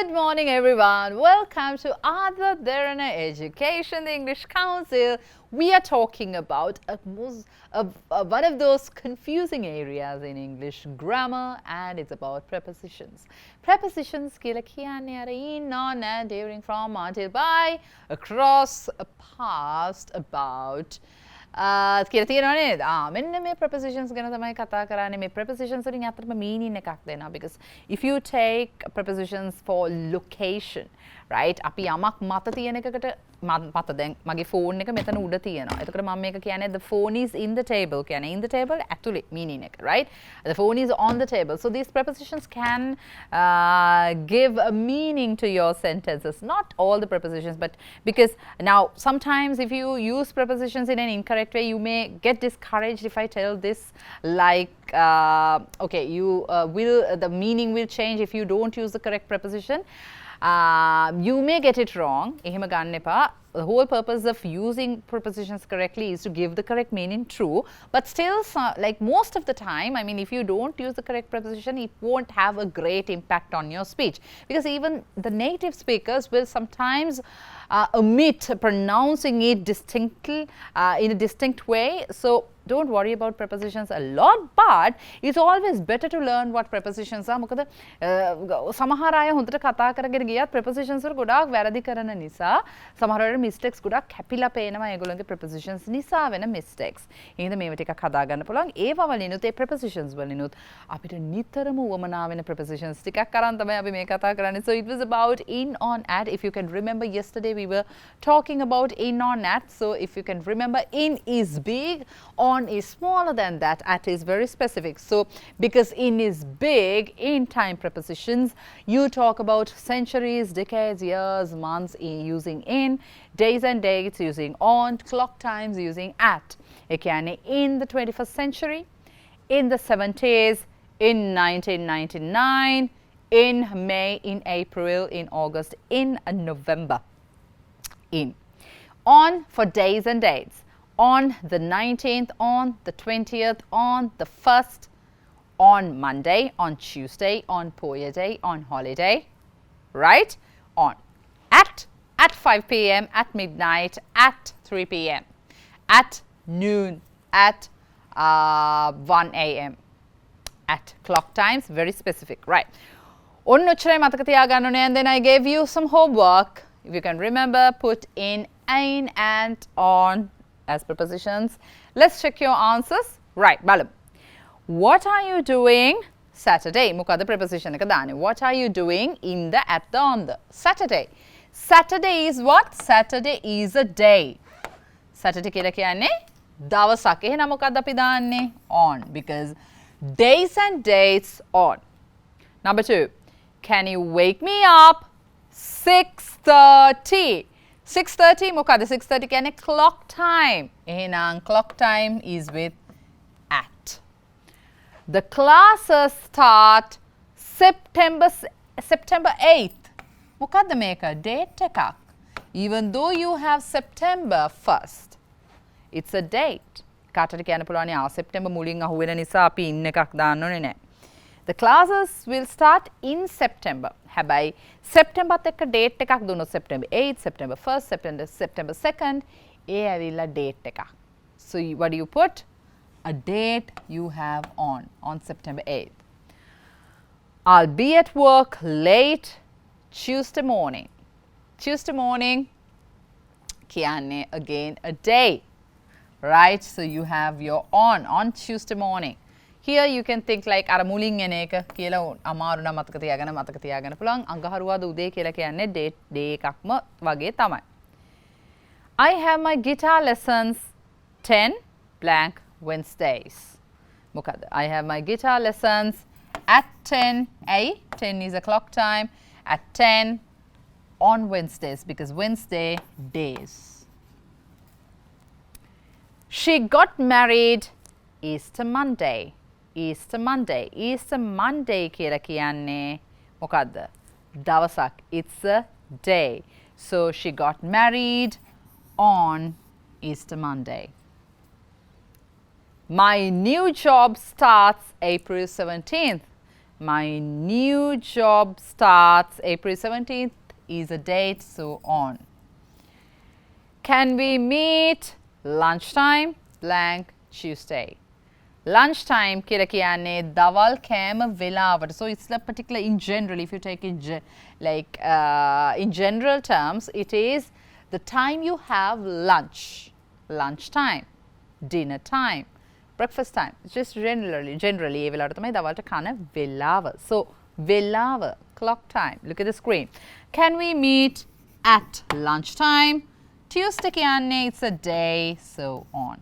Good morning, everyone. Welcome to AdaDeranaEducation, the English Council. We are talking about one of those confusing areas in English grammar, and it's about prepositions. Prepositions කියලා කියන්නේ අර in, on, and, during, from, until, by, across, past, about. කියලා තියෙනවා නේද? මෙන්න මේ prepositions ගැන තමයි කතා කරන්නේ. මේ prepositions වලින් අතරම meaning එකක් දෙනවා, because if you take prepositions for location, right? අපි යමක් මත තියෙන එකකට මත දැන් මගේ phone එක මෙතන උඩ තියෙනවා. එතකොට මම මේක කියන්නේ the phone is in the table කියන්නේ in the table ඇතුලේ meaning එක, right? The phone is on the table. So these prepositions can give a meaning to your sentences. Not all the prepositions, but because now sometimes if you use prepositions in an incorrect way, you may get discouraged if I tell this like okay, the meaning will change if you don't use the correct preposition. You may get it wrong. එහෙම ගන්න එපා. The whole purpose of using prepositions correctly is to give the correct meaning, true. But still, like most of the time, I mean, if you don't use the correct preposition, it won't have a great impact on your speech. Because even the native speakers will sometimes omit pronouncing it distinctly in a distinct way. So don't worry about prepositions a lot, but it's always better to learn what prepositions are. මොකද සමහර අය හොඳට කතා කරගෙන ගියත් prepositions වල ගොඩාක් වැරදි කරන නිසා සමහර වෙලාවට mistakes ගොඩාක් කැපිලා පේනවා ඒගොල්ලන්ගේ prepositions නිසා වෙන mistakes. එහෙනම් මේව ටිකක් හදා ගන්න පුළුවන්. ඒව වලිනුත් ඒ prepositions වලිනුත් අපිට නිතරම වමනා වෙන prepositions ටිකක් අරන් තමයි අපි මේ කතා කරන්නේ. So it was about in, on, at. If you can remember, yesterday we were talking about in, on, at. So if you can remember, in is big, on is smaller than that, at is very specific. So because in is big, in time prepositions, you talk about centuries, decades, years, months using in, days and dates using on, clock times using at. ඒ කියන්නේ in the 21st century, in the 70s, in 1999, in May, in April, in August, in November. In. On for days and dates. On the 19th, on the 20th, on the 1st, on Monday, on Tuesday, on Poya Day, on holiday, right? On. At 5 p.m., at midnight, at 3 p.m., at noon, at 1 a.m., at clock times, very specific, right? ඔන්න ඔච්චරයි මතක තියාගන්න ඕනේ. And then I gave you some homework. If you can remember, put in, and, on as prepositions. Let's check your answers. Right, බලමු. What are you doing Saturday? මොකද preposition එක දාන්නේ. What are you doing in the, at the, on the? Saturday. Saturday is what? Saturday is a day. Saturday කියලා කියන්නේ දවසක්. එහෙනම් මොකද්ද අපි දාන්නේ? On, because days and dates on. Number 2. Can you wake me up 6:30? 6:30 මොකද 6:30 කියන්නේ clock time. එහෙනම් clock time is with at. The classes start September 8th. මොකද්ද මේක? date එකක්. Even though you have September 1st, it's a date. කාටද කියන්න පුළුවන් September මුලින් අහුවෙන නිසා අපි in එකක් දාන්න ඕනේ නැහැ. The classes will start in September. හැබැයි September එක්ක date එකක් දුන්නොත් September 8th, September 1st, September 2nd ඒ ඇවිල්ලා date එකක්. So what do you put? A date you have on September 8th. I'll be at work late Tuesday morning. Tuesday morning කියන්නේ again a day. Right? So you have your on Tuesday morning. Here you can think like අර මුලින් එන එක කියලා අමාරු නම් මතක තියාගන්න පුළුවන්. අඟහරුවාද උදේ කියලා කියන්නේ day එකක්ම වගේ තමයි. I have my guitar lessons 10 blank Wednesdays. මොකද? I have my guitar lessons at 10 10 is a clock time, at 10 on Wednesdays, because Wednesday days. She got married Easter Monday. Easter Monday කියලා කියන්නේ මොකද්ද? දවසක්. It's a day. So she got married on Easter Monday. My new job starts April 17th. My new job starts April 17th is a date, so on. Can we meet lunchtime blank Tuesday? Lunchtime කියලා කියන්නේ දවල් කෑම වෙලාවට. So it's a particular in general, if you take it in general terms, it is the time you have lunch. Lunchtime, dinner time, breakfast time. It's just generally ඒ වෙලාවට තමයි දවල්ට කන වෙලාව. So වෙලාව, clock time. Look at the screen. Can we meet at lunchtime? Tuesday කියන්නේ it's a day, so on.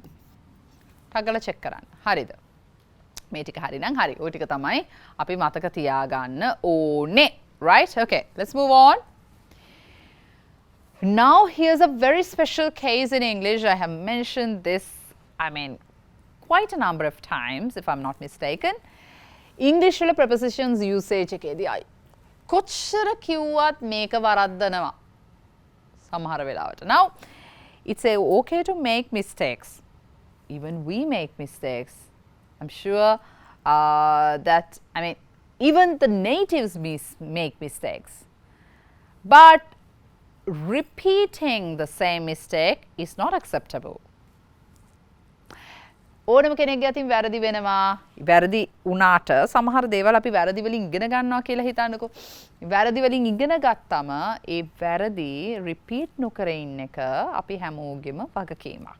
ටගල check කරන්න. හරිද? මේ ටික හරි නම් හරි. ওই ටික තමයි අපි මතක තියාගන්න ඕනේ. Right? Okay, let's move on. Now here's a very special case in English. I have mentioned this, quite a number of times if I'm not mistaken. English වල prepositions usage එකේදී කොච්චර කිව්වත් මේක වරද්දනවා. සමහර වෙලාවට. Now, it's okay to make mistakes. Even we make mistakes. I'm sure that, even the natives make mistakes. But repeating the same mistake is not acceptable. ඕනම කෙනෙක්ගේ අතින් වැරදි වෙනවා. වැරදි වුණාට සමහර දේවල් අපි වැරදි වලින් ඉගෙන ගන්නවා කියලා හිතන්නකෝ. වැරදි වලින් ඉගෙන ගත්තම ඒ වැරදි රිපීට් නොකර ඉන්න එක අපි හැමෝගෙම වගකීමක්.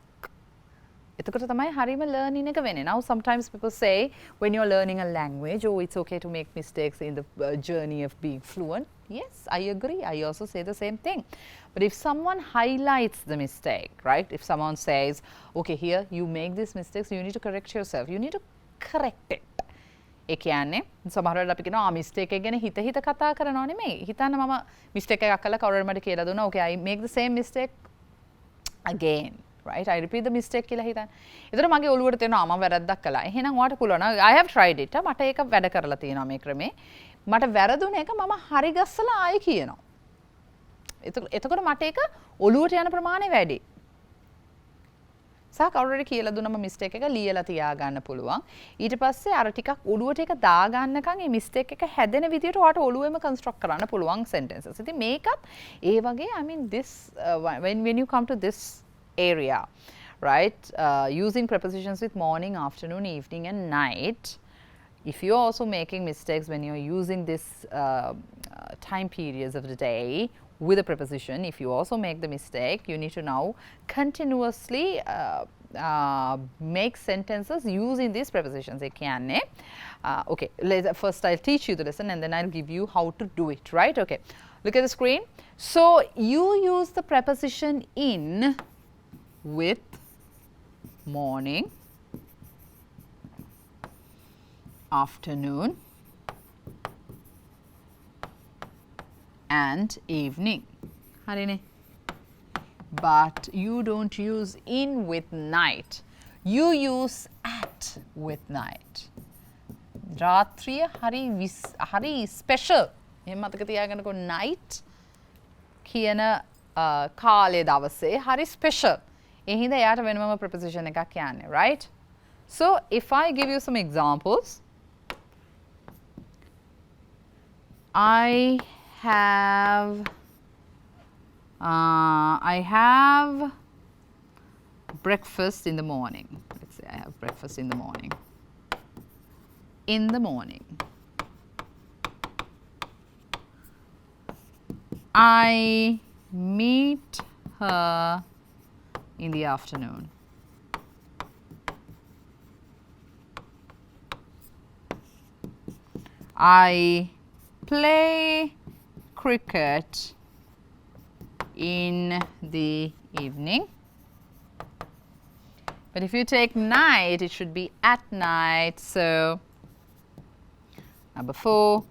එතකොට තමයි හරියම learning එක වෙන්නේ. Now sometimes people say when you're learning a language, oh, it's okay to make mistakes in the journey of being fluent. Yes, I agree. I also say the same thing. But if someone highlights the mistake, right? If someone says, okay, here you make these mistakes, you need to correct yourself. You need to correct it. ඒ කියන්නේ සමහර වෙලාවට අපි කියනවා mistake එක ගැන හිත කතා කරනව නෙමෙයි. හිතන්න මම mistake එකක් කළා කවුරුහරි මට කියලා දුන්නා. Okay, I make the same mistake again. Right? I repeat the mistake කියලා හිතන්න. ඒතර මගේ ඔළුවට තේරෙනවා මම වැරද්දක් කළා. එහෙනම් ඔයාට පුළුවන්. I have tried it. මට ඒක වැඩ කරලා තියෙනවා මේ ක්‍රමේ. මට වැරදුන එක මම හරි ගස්සලා ආයෙ කියනවා. එතකොට මට ඒක ඔළුවට යන ප්‍රමාණය වැඩි. සහ කවුරුහරි කියලා දුන්නම mistake එක ලියලා තියා ගන්න පුළුවන්. ඊට පස්සේ අර ටිකක් ඔළුවට ඒක දා ගන්නකම් මේ mistake එක හැදෙන විදියට ඔයාට ඔළුවෙම construct කරන්න පුළුවන් sentences. ඉතින් මේකත් ඒ වගේ this when you come to this area, right? Using prepositions with morning, afternoon, evening and night. If you're also making mistakes when you're using this time periods of the day with a preposition, if you also make the mistake, you need to now continuously make sentences using these prepositions. Okay, first I'll teach you the lesson and then I'll give you how to do it, right? Okay, look at the screen. So you use the preposition in with morning, afternoon and evening. Harine. But you don't use in with night. You use at with night. Ratriya hari special. එහෙම මතක තියාගන්නකෝ night කියන කාලේ දවසේ hari special. ඒ හින්දා එයාට වෙනම preposition එකක් යන්නේ, right? So if I give you some examples, I have breakfast in the morning. Let's say I have breakfast in the morning. In the morning. I meet her in the afternoon. I play cricket in the evening. But if you take night, it should be at night. So number 4,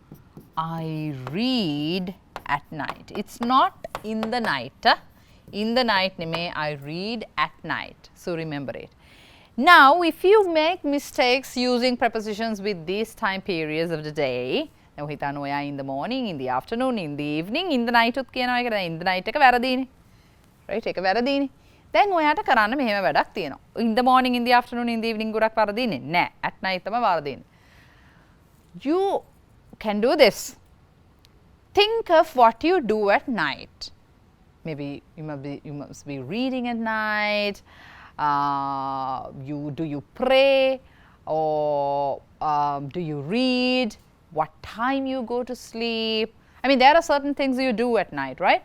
I read at night. It's not in the night. In the night, I read at night. So remember it. Now, if you make mistakes using prepositions with these time periods of the day, now හිතන්න ඔයා in the morning, in the afternoon, in the evening, in the night උත් කියනවා ඒක in the night එක වැරදීනේ. right? ඒක වැරදීනේ. දැන් ඔයාට කරන්න මෙහෙම වැඩක් තියෙනවා. in the morning, in the afternoon, in the evening ගොඩක් වරදින්නේ නැහැ. at night තමයි වරදින්නේ. You can do this. Think of what you do at night. Maybe you must be reading at night. Do you pray, or do you read? What time you go to sleep? I mean, there are certain things you do at night, right?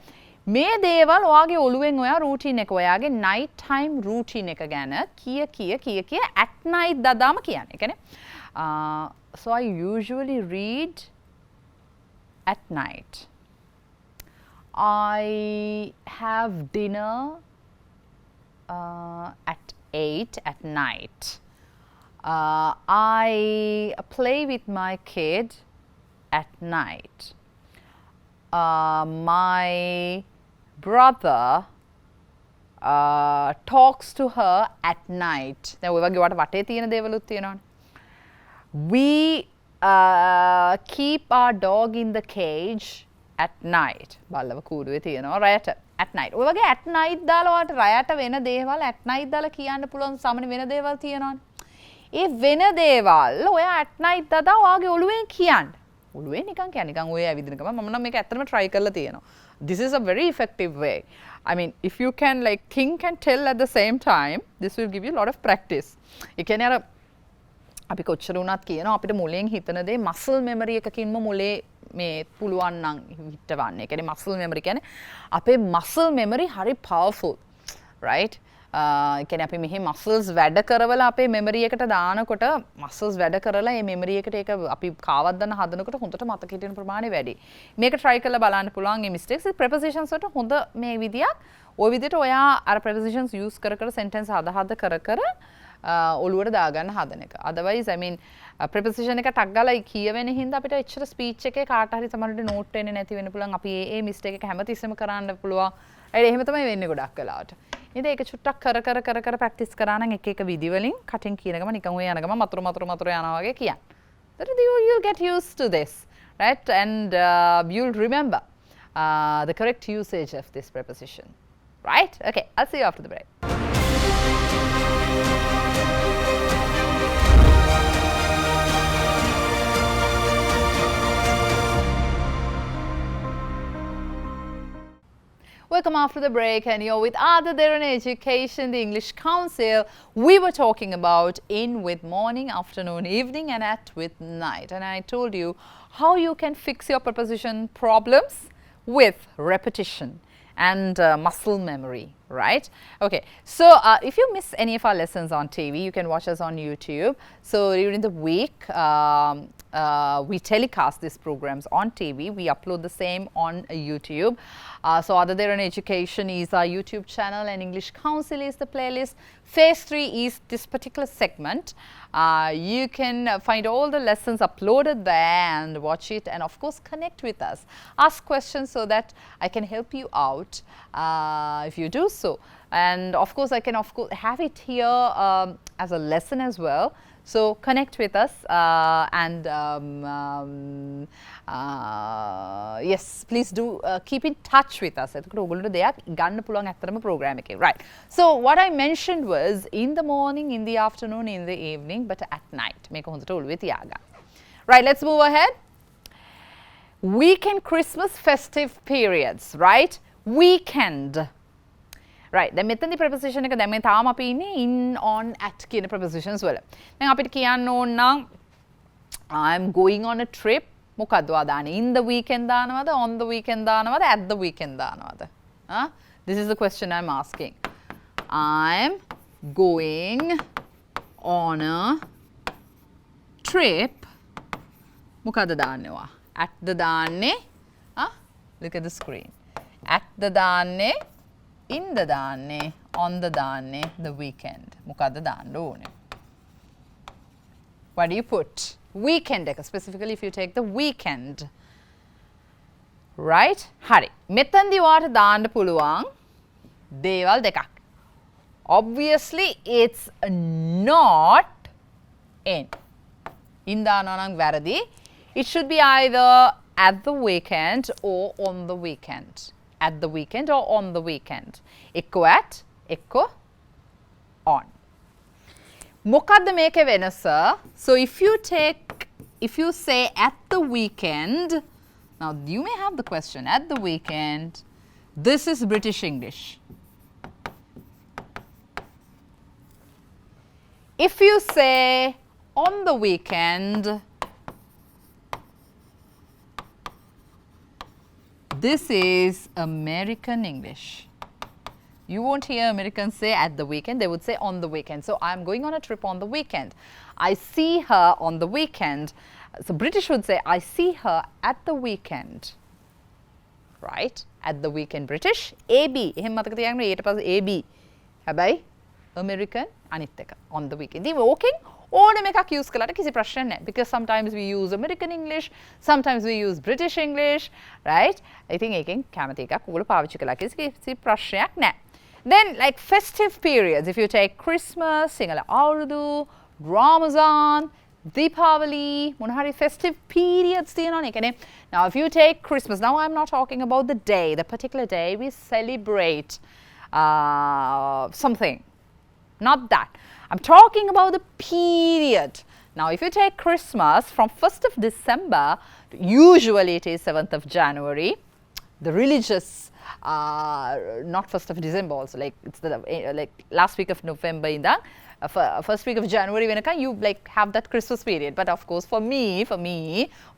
මේ දේවල් ඔයාගේ ඔළුවෙන් ඔයා routine එක ඔයාගේ night time routine එක ගැන කිය at night දදාම කියන්නේ. ඒ කියන්නේ so I usually read at night. I have dinner at 8 at night. I play with my kid at night. My brother talks to her at night. දැන් ඔය වගේ වට වටේ තියෙන දේවලුත් තියෙනවනේ. We keep our dog in the cage at night. බල්ලව කූඩුවේ තියනවා රැයට at night. ඔය වගේ at night දාලා වට රැයට වෙන දේවල් at night දාලා කියන්න පුළුවන් සාමාන්‍ය වෙන දේවල් තියෙනවනේ. ඒ වෙන දේවල් ඔයා at night දාලා ඔයාගේ ඔළුවෙන් කියන්න. ඔළුවේ නිකන් කියන්නේ නිකන් ඔය ඇවිදින ගමන් මම නම් මේක ඇත්තටම try කරලා තියෙනවා. This is a very effective way. I mean, if you can like think and tell at the same time, this will give you a lot of practice. ඒ කියන්නේ අර අපි කොච්චර වුණත් කියනවා අපිට මුලෙන් හිතන දේ muscle memory එකකින්ම මුලේ මේ පුළුවන් නම් හිටවන්න. ඒ කියන්නේ muscle memory කියන්නේ අපේ muscle memory හරි powerful, right? ඒ කියන්නේ අපි මෙහි muscles වැඩ කරවලා අපේ memory එකට දානකොට muscles වැඩ කරලා මේ memory එකට ඒක අපි කාවත් දාන්න හදනකොට හොඳට මතක හිටින ප්‍රමාණය වැඩි. මේක try කරලා බලන්න පුළුවන් මේ mistakes prepositions වලට හොඳ මේ විදියක්. ওই විදිහට ඔයා අර prepositions use කර sentence හද කර ඔළුවට දාගන්න හදන එක. otherwise I mean preposition එක ටක් ගාලා කියවෙන හින්දා අපිට එච්චර speech එකේ කාට හරි සමහරවිට note වෙන්නේ නැති වෙන්න පුළුවන්. අපි ඒ mistake එක හැමතිස්සෙම කරන්න පුළුවන්. එහෙම තමයි වෙන්නේ ගොඩක් වෙලාවට. ඉතින් ඒක චුට්ටක් කර practice කරා නම් එක විදි වලින් කටින් කියන ගම නිකන් ඔය යන ගම මතුරු යනවා වගේ කියන්න. That you'll get used to this, right? And you'll remember the correct usage of this preposition, right? Okay, I'll see you after the break. Welcome after the break, and you're with AdaDeranaEducation, the English Council. We were talking about in with morning, afternoon, evening, and at with night. And I told you how you can fix your preposition problems with repetition and muscle memory, right? Okay, so if you miss any of our lessons on TV, you can watch us on YouTube. So during the week, we telecast these programs on TV. We upload the same on YouTube. So AdaDeranaEducation is our YouTube channel, and English Council is the playlist. Phase 3 is this particular segment. You can find all the lessons uploaded there and watch it, and of course connect with us. Ask questions so that I can help you out if you do so. And of course I can have it here as a lesson as well. So connect with us and yes, please do keep in touch with us. Right. So what I mentioned was in the morning, in the afternoon, in the evening, but at night. Right, let's move ahead. Weekend, Christmas, festive periods, right? Weekend. Right, දැන් මෙතනදී preposition එක දැන් මේ තාම අපි ඉන්නේ in on at කියන prepositions වල. දැන් අපිට කියන්න ඕන නම් I'm going on a trip. මොකද්ද ඔයා දාන්නේ? In the weekend දානවද? On the weekend දානවද? At the weekend දානවද? This is the question I'm asking. I'm going on a trip. මොකද්ද දාන්නේ ඔයා? At the දාන්නේ? Look at the screen. At the දාන්නේ in the දාන්නේ, on the දාන්නේ, the weekend. මොකද්ද දාන්න ඕනේ? What do you put? Weekend එක, specifically if you take the weekend. Right? හරි. මෙතනදී ඔයාට දාන්න පුළුවන් දේවල් දෙකක්. Obviously it's not in. In දානවා නම් වැරදි. It should be either at the weekend or on the weekend. At the weekend or on the weekend. එක්ක at, එක්ක on. මොකද්ද මේකේ වෙනස? So if you take if you say at the weekend, now you may have the question, at the weekend, this is British English. If you say on the weekend, this is American English. You won't hear Americans say at the weekend, they would say on the weekend. So I'm going on a trip on the weekend. I see her on the weekend. So British would say, I see her at the weekend. Right? At the weekend British. AB. එහෙම මතක තියාගන්න ඊට පස්සේ AB. හැබැයි American අනිත් එක on the weekend. ඉතින් ඕකෙන් ඕනම එකක් use කළාට කිසි ප්‍රශ්නයක් නැහැ. Because sometimes we use American English, sometimes we use British English, right? ඉතින් ඒකෙන් කැමති එකක් ඔයගොල්ලෝ පාවිච්චි කළා කිසි ප්‍රශ්නයක් නැහැ. Then like festive periods, if you take Christmas, Singala Aurudu, Ramazan, Deepavali, මොනහරි festive periods තියෙනවනේ. කියන්නේ now if you take Christmas, now I'm not talking about the day, the particular day we celebrate something. Not that. I'm talking about the period. Now if you take Christmas from 1st of December, usually it is 7th of January, the religious not 1st of December also, like it's the like last week of November in the first week of January when you like have that Christmas period. But of course for me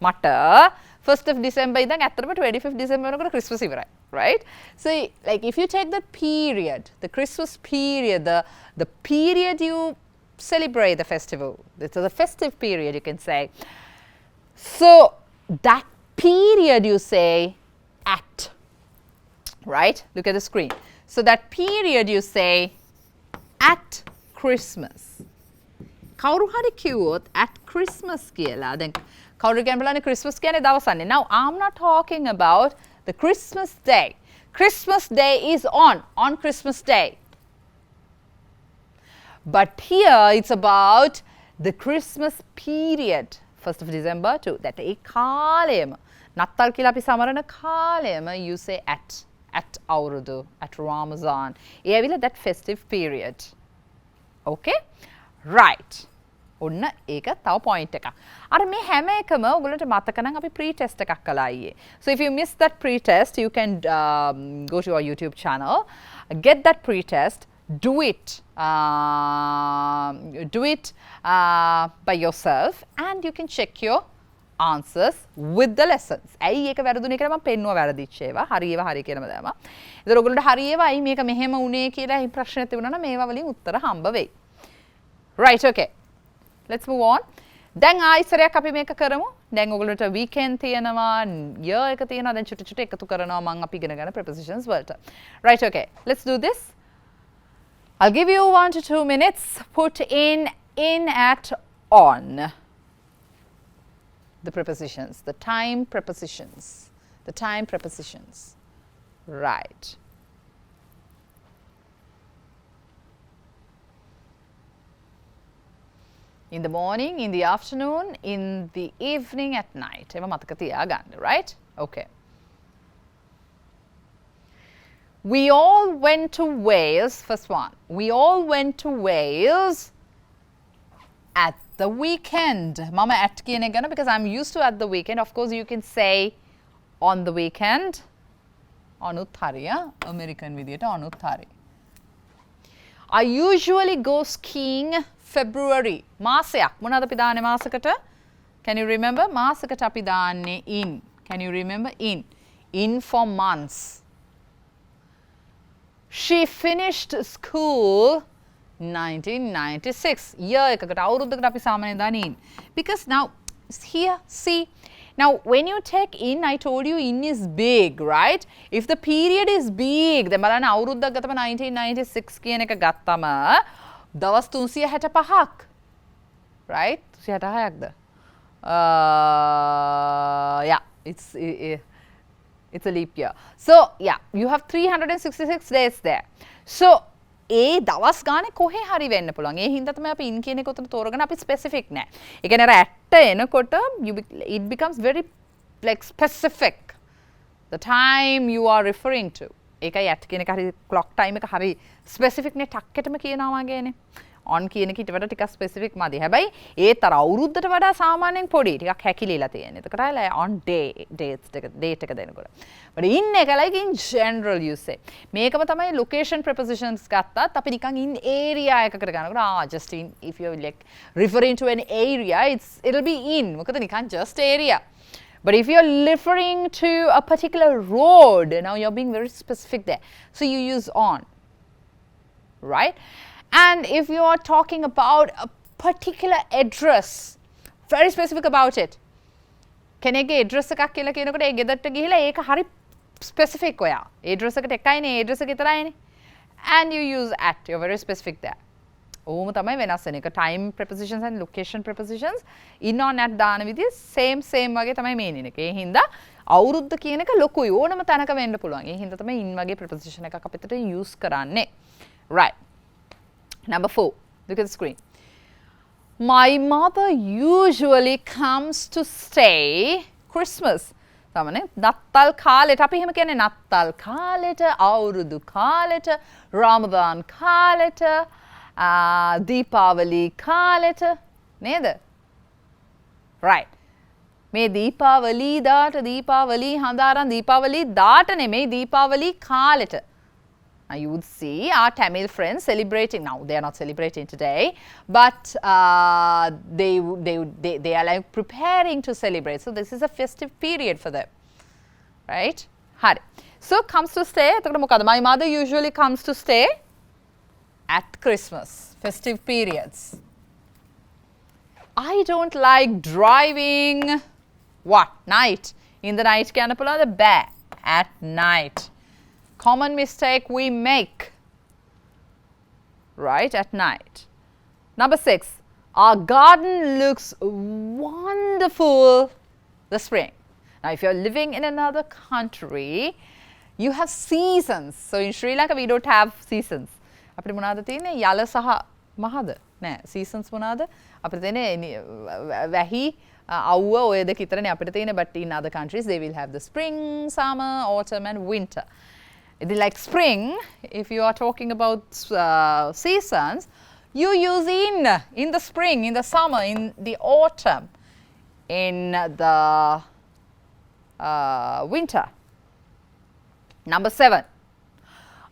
mata 1st of December ඉඳන් ඇත්තටම 25th December වෙනකොට Christmas ඉවරයි, right? So like if you take that period, the Christmas period, the period you celebrate the festival, it's the festive period you can say. So that period you say at, right? Look at the screen. So that period you say at Christmas. කවුරු හරි කිව්වොත් at Christmas කියලා. දැන් කවුරු කියන බලන්නේ Christmas කියන්නේ දවසන්නේ. Now I'm not talking about the Christmas day. Christmas day is on Christmas day. But here it's about the Christmas period, 1st of December to that ඒ කාලෙම නත්තල් කියලා අපි සමරන කාලෙම you say at Aurudu, at Ramazan. ඒ ඇවිල්ලා that festive period. Okay? Right. ඔන්න ඒක තව point එකක්. අර මේ හැම එකම ඔයගොල්ලන්ට මතක නම් අපි pre-test එකක් කළා ඊයේ. So if you missed that pre-test, you can go to our YouTube channel, get that pre-test, do it by yourself, and you can check your answers with the lessons. ඇයි ඒක වැරදුනේ කියලා මම පෙන්නුවා වැරදිච්ච ඒවා. හරි ඒවා හරි කියලාම දාම. ඒතර ඔයගොල්ලන්ට හරි ඒවා අයි මේක මෙහෙම උනේ කියලා හි ප්‍රශ්නයක් තිබුණා නම් මේවා වලින් උත්තර හම්බ වෙයි. Right, okay. Let's move on. දැන් ආයිසරයක් අපි මේක කරමු. දැන් ඔයගොල්ලන්ට weekend තියෙනවා, year එක තියෙනවා. දැන් චුටි චුටි එකතු කරනවා මම අපි ඉගෙන ගන්න prepositions වලට. Right, okay. Let's do this. I'll give you 1 to 2 minutes. Put in, at, on. The prepositions, the time prepositions, the time prepositions. Right. In the morning, in the afternoon, in the evening, at night. ඒවා මතක තියාගන්න, right? Okay. We all went to Wales, first one. We all went to Wales at the weekend. Mama at කියන එක ගන්න because I'm used to at the weekend. Of course, you can say on the weekend. අනුත් හරිය. American විදියට අනුත් හරි. I usually go skiing February. මාසයක්. මොනවද අපි දාන්නේ මාසකට? Can you remember? මාසකට අපි දාන්නේ in. Can you remember? In. In for months. She finished school 1996. Year එකකට අවුරුද්දකට අපි සාමාන්‍යයෙන් දාන්නේ in. Because now here see, now when you take in, I told you in is big, right? If the period is big, then බලන්න අවුරුද්දක් ගත්තම 1996 කියන එක ගත්තම දවස් 365ක්, right? 366ක්ද? Yeah, it's a leap year. So yeah, you have 366 days there. So ඒ දවස් ගානේ කොහේ හරි වෙන්න පුළුවන්. ඒ හින්දා තමයි අපි in කියන එක උතන තෝරගෙන අපි specific නෑ. ඒ කියන්නේ අර ඇට්ට එනකොට it becomes very like specific. The time you are referring to. ඒකයි ඇට් කියන එක හරි clock time එක හරි specific නේ ටක්කෙටම කියනවා වගේනේ. on කියන එක ඊට වඩා ටිකක් ස්පෙસિෆික් මදි. හැබැයි ඒත් අර අවුරුද්දට වඩා සාමාන්‍යයෙන් පොඩි ටිකක් හැකිලිලා තියෙන. එතකොට අය on day dates එක date එක දෙනකොට. but in එක like in general you say. මේකම තමයි location prepositions ගත්තත් අපි නිකන් in area එකකට ගන්නකොට just in if you like referring to an area it'll be in. මොකද නිකන් just area. But if you're referring to a particular road, now you're being very specific there. So you use on, right? And if you are talking about a particular address, very specific about it. කෙනෙක්ගේ address එකක් කියලා කියනකොට ඒ ගෙදරට ගිහිලා ඒක හරි specific ඔයා. address එකට එකයිනේ address එක විතරයිනේ. And you use at, you're very specific there. ඕම තමයි වෙනස් වෙන එක. time prepositions and location prepositions in on at දාන විදිහ same වගේ තමයි meaning එක. ඒ හින්දා අවුරුද්ද කියන එක ලොකුයි ඕනම තැනක වෙන්න පුළුවන්. ඒ හින්දා තමයි in වගේ preposition එකක් අපිට use කරන්නේ. Right. Number 4. Look at the screen. My mother usually comes to stay Christmas. තමනේ නත්තල් කාලෙට අපි එහෙම කියන්නේ නත්තල් කාලෙට, අවුරුදු කාලෙට, රමදාන් කාලෙට, දීපාවලි කාලෙට නේද? Right. මේ දීපාවලි දාට දීපාවලි හඳාරන් දීපාවලි දාට නෙමෙයි දීපාවලි කාලෙට. Now you would see our Tamil friends celebrating. Now they are not celebrating today, but they are like preparing to celebrate. So this is a festive period for them, right? Hari. So comes to stay. My mother usually comes to stay at Christmas, festive periods. I don't like driving. What night? In the night, canapula the bear at night. Common mistake we make, right, at night. Number 6, our garden looks wonderful this spring. Now, if you're living in another country, you have seasons. So, in Sri Lanka, we don't have seasons. අපිට මොනවාද තියෙන්නේ? යල සහ මහද? නෑ, seasons මොනවාද? අපිට තියෙන්නේ වැහි අවුව ඔය දෙක විතරනේ අපිට තියෙන්නේ, but in other countries they will have the spring, summer, autumn and winter. Like spring, if you are talking about seasons, you use in the spring, in the summer, in the autumn, in the winter. Number 7,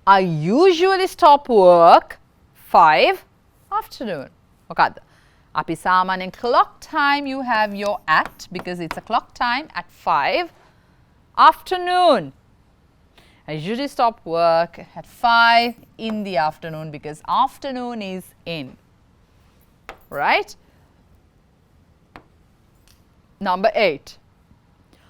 I usually stop work 5 afternoon. Okay. Api samanen clock time, you have your at because it's a clock time at 5 afternoon. I usually stop work at 5 in the afternoon because afternoon is in, right? Number 8,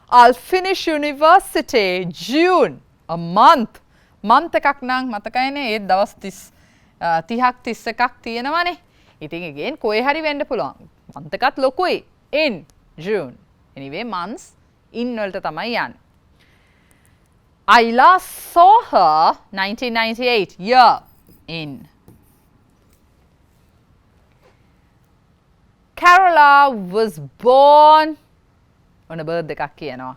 I'll finish university June, a month. Month එකක් නම් මතකයිනේ ඒ දවස් 30ක් 31ක් තියෙනවානේ. ඉතින් again කොහේ හරි වෙන්න පුළුවන්. month එකත් ලොකුයි in June. Anyway months in වලට තමයි යන්නේ. I last saw her 1998 year in. Carola was born on a birthday එකක් කියනවා.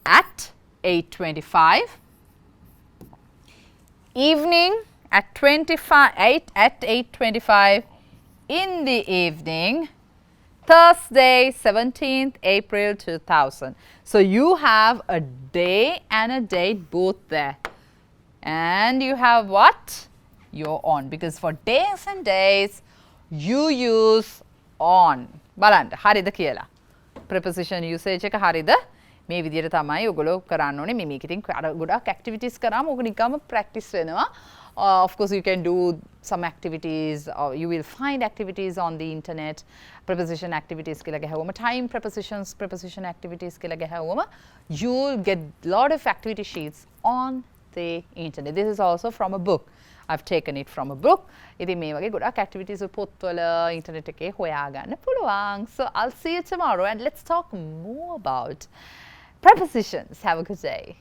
At 8:25. Evening at 8:25 in the evening, Thursday 17th April 2000. So you have a day and a date both there, and you have what? You're on, because for days and days you use on. බලන්න හරිද කියලා. preposition usage එක හරිද? මේ විදිහට තමයි ඔයගොල්ලෝ කරන්න ඕනේ. මේ මේක ඉතින් අර ගොඩක් activities කරාම ඔක නිකම්ම practice වෙනවා. Of course you can do some activities, or you will find activities on the internet. Preposition activities කියලා ගහුවම, time prepositions, preposition activities කියලා ගහුවම, you'll get lot of activity sheets on the internet. This is also from a book. I've taken it from a book. ඉතින් මේ වගේ ගොඩක් activities පොත්වල internet එකේ හොයාගන්න පුළුවන්. So I'll see you tomorrow and let's talk more about prepositions. Have a good day.